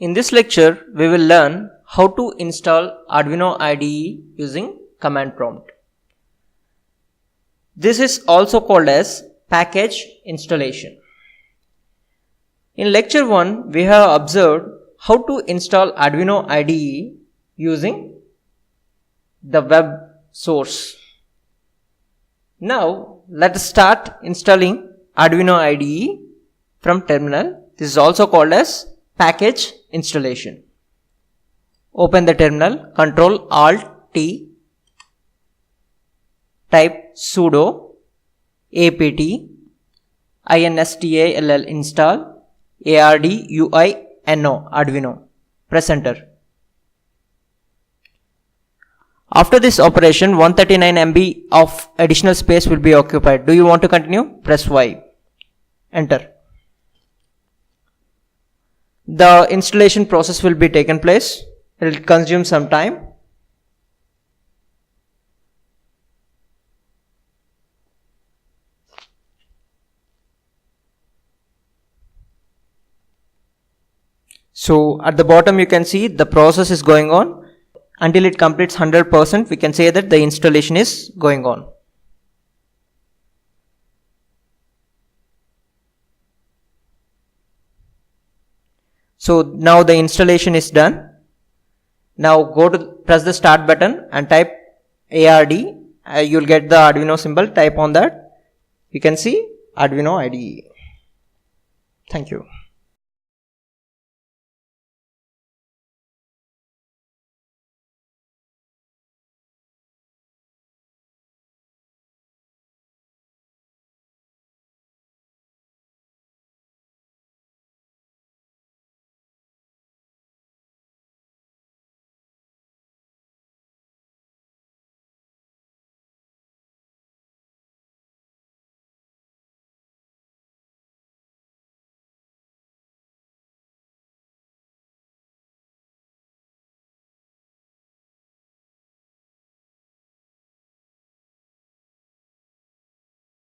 In this lecture, we will learn how to install Arduino IDE using command prompt. This is also called as package installation. In lecture 1, we have observed how to install Arduino IDE using the web source. Now, let us start installing Arduino IDE from terminal. This is also called as package installation. Open the terminal, Ctrl Alt T, type sudo apt install install Arduino. Press enter. After this operation, 139 MB of additional space will be occupied. Do you want to continue? Press Y. Enter. The installation process will be taken place. It will consume some time. So at the bottom you can see the process is going on. Until it completes 100%, we can say that the installation is going on. So now the installation is done. Now press the start button and type ARD. You'll get the Arduino symbol. Type on that. You can see Arduino IDE. Thank you.